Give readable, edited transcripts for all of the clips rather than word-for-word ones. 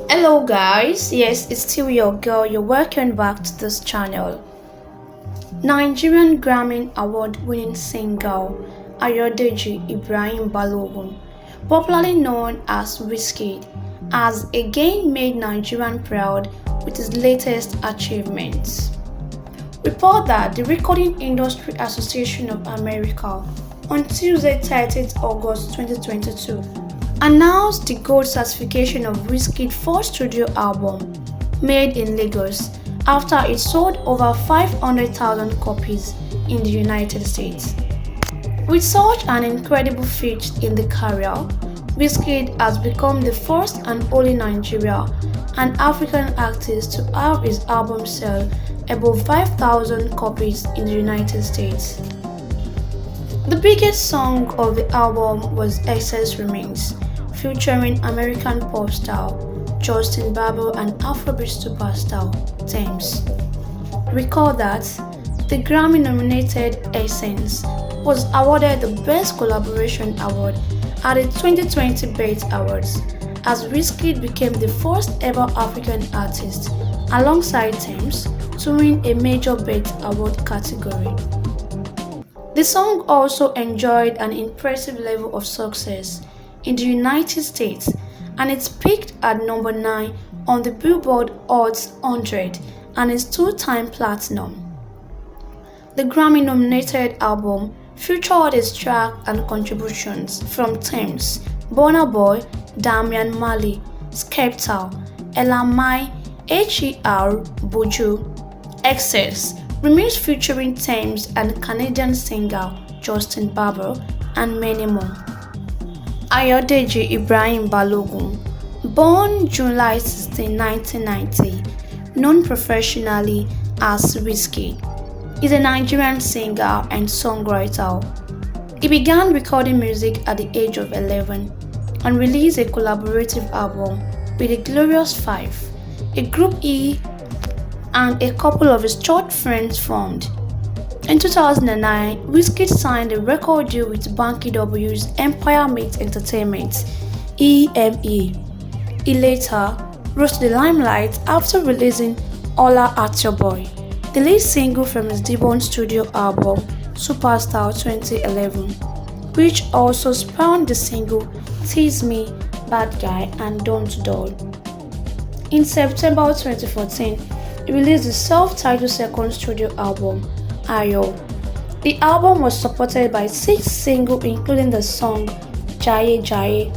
Hello guys, yes, it's still your girl. You're welcome back to this channel. Nigerian Grammy Award winning singer Ayodeji Ibrahim Balogun, popularly known as Wizkid, has again made Nigerian proud with his latest achievements. Report that the Recording Industry Association of America on Tuesday 30th August 2022 announced the gold certification of Wizkid's first studio album, Made in Lagos, after it sold over 500,000 copies in the United States. With such an incredible feat in the career, Wizkid has become the first and only Nigerian and African artist to have his album sell above 5,000 copies in the United States. The biggest song of the album was Excess Remains, featuring American pop star Justin Bieber and Afrobeat superstar Tems. Recall that the Grammy-nominated Essence was awarded the Best Collaboration Award at the 2020 BET Awards, as Wizkid became the first ever African artist, alongside Tems, to win a major BET Award category. The song also enjoyed an impressive level of success in the United States, and it peaked at number 9 on the Billboard Hot 100 and is two-time platinum. The Grammy-nominated album featured its track and contributions from Tems, Burna Boy, Damian Marley, Skepta, Elamai, Her, Buju, Excess, Remains featuring Tems and Canadian singer Justin Bieber, and many more. Ayodeji Ibrahim Balogun, born July 16, 1990, known professionally as Wizkid, is a Nigerian singer and songwriter. He began recording music at the age of 11 and released a collaborative album with the Glorious Five, a group he and a couple of his church friends formed. In 2009, Wizkid signed a record deal with Banky W's Empire Mate Entertainment (EME). He later rose to the limelight after releasing Holla at Your Boy, the lead single from his debut studio album Superstar 2011, which also spawned the single Tease Me, Bad Guy and Don't Dull. In September 2014, he released the self-titled second studio album, Ayo. The album was supported by 6 singles including the song Jaye Jaye.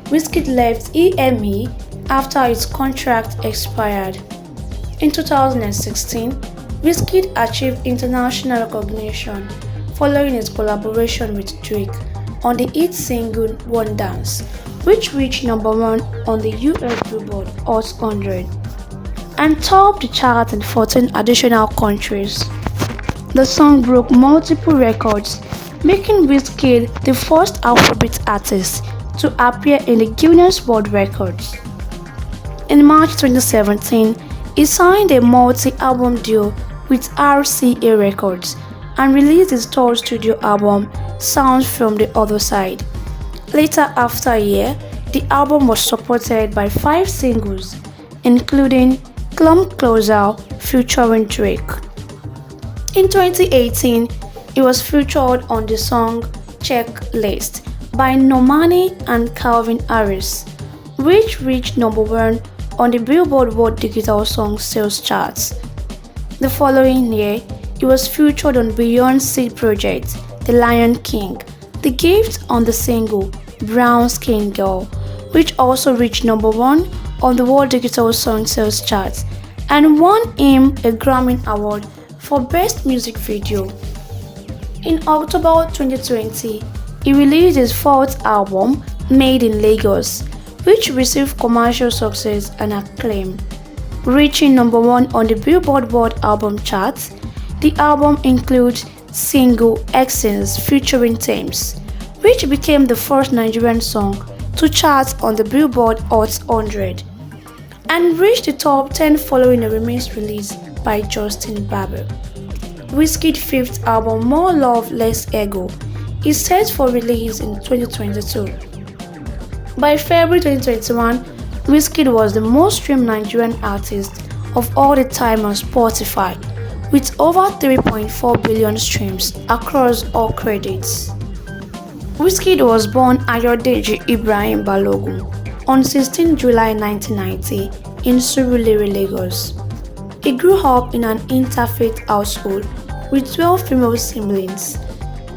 Wizkid left EME after its contract expired. In 2016, Wizkid achieved international recognition following his collaboration with Drake on the hit single One Dance, which reached number 1 on the US Billboard Hot 100 and topped the chart in 14 additional countries. The song broke multiple records, making Wizkid the first Afrobeat artist to appear in the Guinness World Records. In March 2017, he signed a multi-album deal with RCA Records and released his third studio album, Sounds from the Other Side. Later, after a year, the album was supported by 5 singles, including Come Closer featuring Drake. In 2018, it was featured on the song Checklist by Normani and Calvin Harris, which reached number 1 on the Billboard World Digital Song Sales charts. The following year, it was featured on Beyoncé's project The Lion King, The Gift on the single Brown Skin Girl, which also reached number 1 on the World Digital Song Sales charts and won him a Grammy Award for Best Music Video. In October 2020, he released his fourth album, Made in Lagos, which received commercial success and acclaim. Reaching number 1 on the Billboard World Album charts, the album includes single Essence featuring Tems, which became the first Nigerian song to chart on the Billboard Hot 100 and reached the top 10 following a remix release by Justin Bieber. Wizkid's fifth album, More Love, Less Ego, is set for release in 2022. By February 2021, Wizkid was the most streamed Nigerian artist of all the time on Spotify, with over 3.4 billion streams across all credits. Wizkid was born Ayodeji Ibrahim Balogun on 16 July 1990 in Surulere, Lagos. He grew up in an interfaith household with 12 female siblings.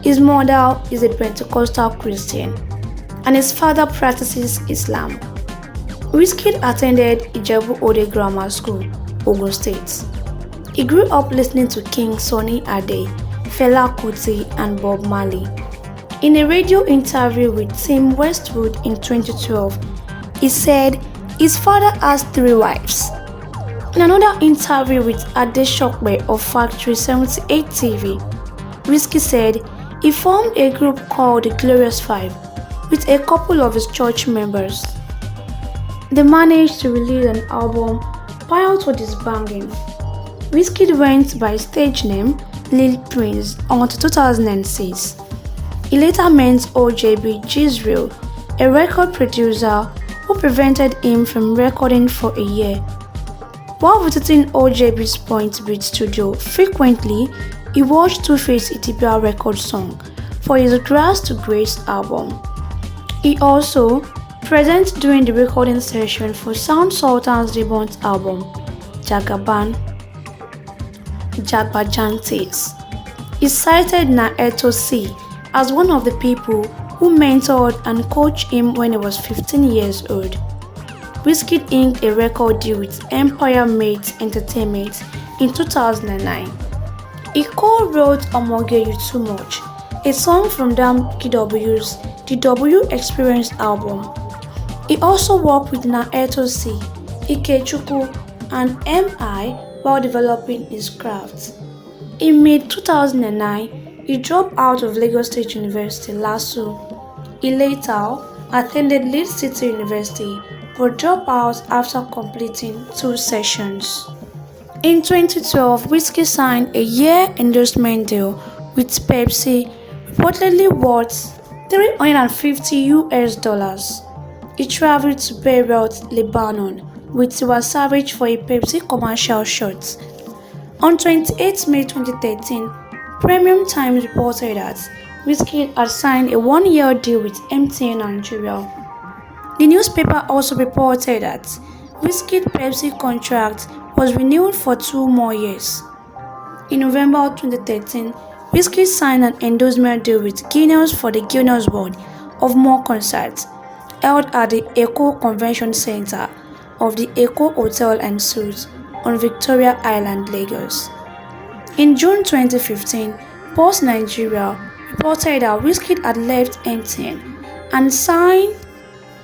His mother is a Pentecostal Christian, and his father practices Islam. Wizkid attended Ijebu-Ode Grammar School, Ogun State. He grew up listening to King Sunny Ade, Fela Kuti, and Bob Marley. In a radio interview with Tim Westwood in 2012, he said his father has 3 wives. In another interview with Ade Shokbe of Factory 78 TV, Wizkid said he formed a group called the Glorious Five with a couple of his church members. They managed to release an album prior to disbanding. Wizkid went by stage name Lil Prince until 2006. He later met OJB Jisrael, a record producer who prevented him from recording for a year. While visiting OJB's Point Beat studio frequently, he watched Two-Face Idibia record song for his Grass to Grace album. He also present during the recording session for Sound Sultan's debut album, Jagbajantes. He cited Naeto C as one of the people who mentored and coached him when he was 15 years old. Wizkid inked a record deal with Empire Mates Entertainment in 2009. He co-wrote Omoge You Too Much, a song from Dam KW's The W Experience album. He also worked with Naeto C, Ikechukwu, and M.I. while developing his craft. In mid-2009, he dropped out of Lagos State University, LASU. He later attended Leeds City University but dropped out after completing 2 sessions. In 2012, Wizkid signed a year endorsement deal with Pepsi, reportedly worth $350. He traveled to Beirut, Lebanon, with Tiwa Savage for a Pepsi commercial shot. On 28 May 2013, Premium Times reported that Wizkid had signed a 1-year deal with MTN Nigeria. The newspaper also reported that Wizkid's Pepsi contract was renewed for 2 more years. In November 2013, Wizkid signed an endorsement deal with Guinness for the Guinness World of More concerts held at the Eko Convention Center of the Eko Hotel and Suites on Victoria Island, Lagos. In June 2015, Post Nigeria reported that Wizkid had left MTN and signed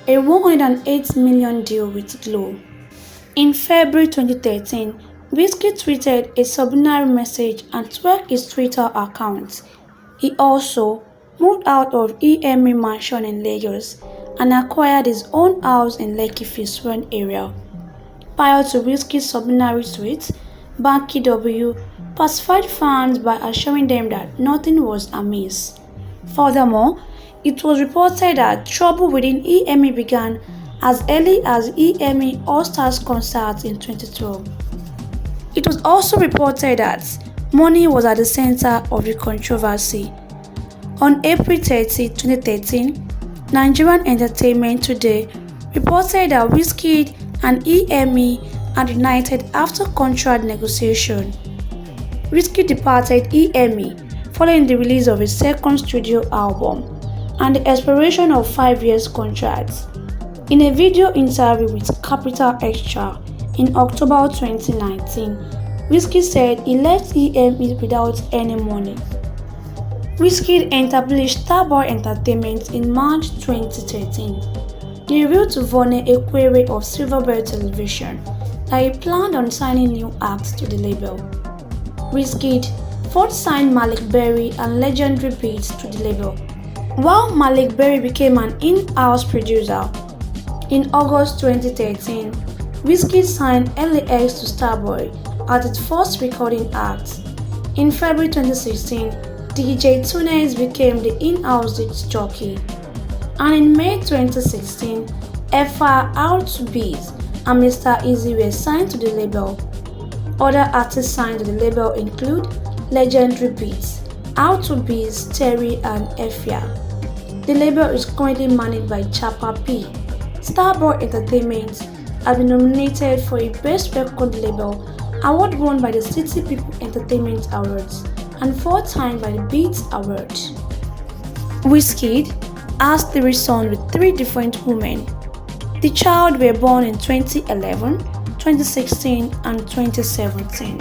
a $108 million deal with Glo. In February 2013, Wizkid tweeted a subliminal message and tweaked his Twitter account. He also moved out of EMA mansion in Lagos and acquired his own house in Lekki Fiswan area. Prior to Wizkid's subliminal tweet, Banky W pacified fans by assuring them that nothing was amiss. Furthermore, it was reported that trouble within EMA began as early as EMA All-Stars concert in 2012. It was also reported that money was at the center of the controversy. On April 30, 2013, Nigerian Entertainment Today reported that Wizkid and EMA had united after contract negotiation. Wizkid departed EMA following the release of his second studio album and the expiration of 5 years contract. In a video interview with Capital Extra in October 2019, Wizkid said he left EMA without any money. Wizkid established Starboy Entertainment in March 2013. He revealed to Vonne Ekwere of Silverbird Television that he planned on signing new acts to the label. Wizkid first signed Malik Berry and Legendary Beats to the label, while Malik Berry became an in-house producer. In August 2013, Wizkid signed LAX to Starboy as its first recording act. In February 2016, DJ Tunes became the in-house disc jockey. And in May 2016, Effa R2Bs and Mr. Easy were signed to the label. Other artists signed to the label include Legendary Beats, R2Bs, Terry and Efia. The label is currently managed by Chapa P. Starboy Entertainment has been nominated for a Best Record Label award won by the City People Entertainment Awards and 4 times by the Beats Awards. Wizkid has 3 sons with 3 different women. The child were born in 2011, 2016 and 2017.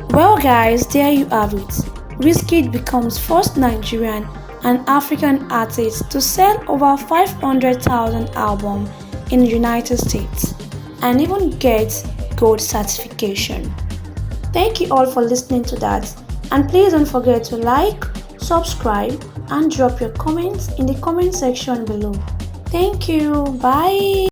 Well guys, there you have it. Wizkid becomes first Nigerian and African artist to sell over 500,000 albums in the United States and even get gold certification. Thank you all for listening to that, and please don't forget to like, subscribe and drop your comments in the comment section below. Thank you. Bye.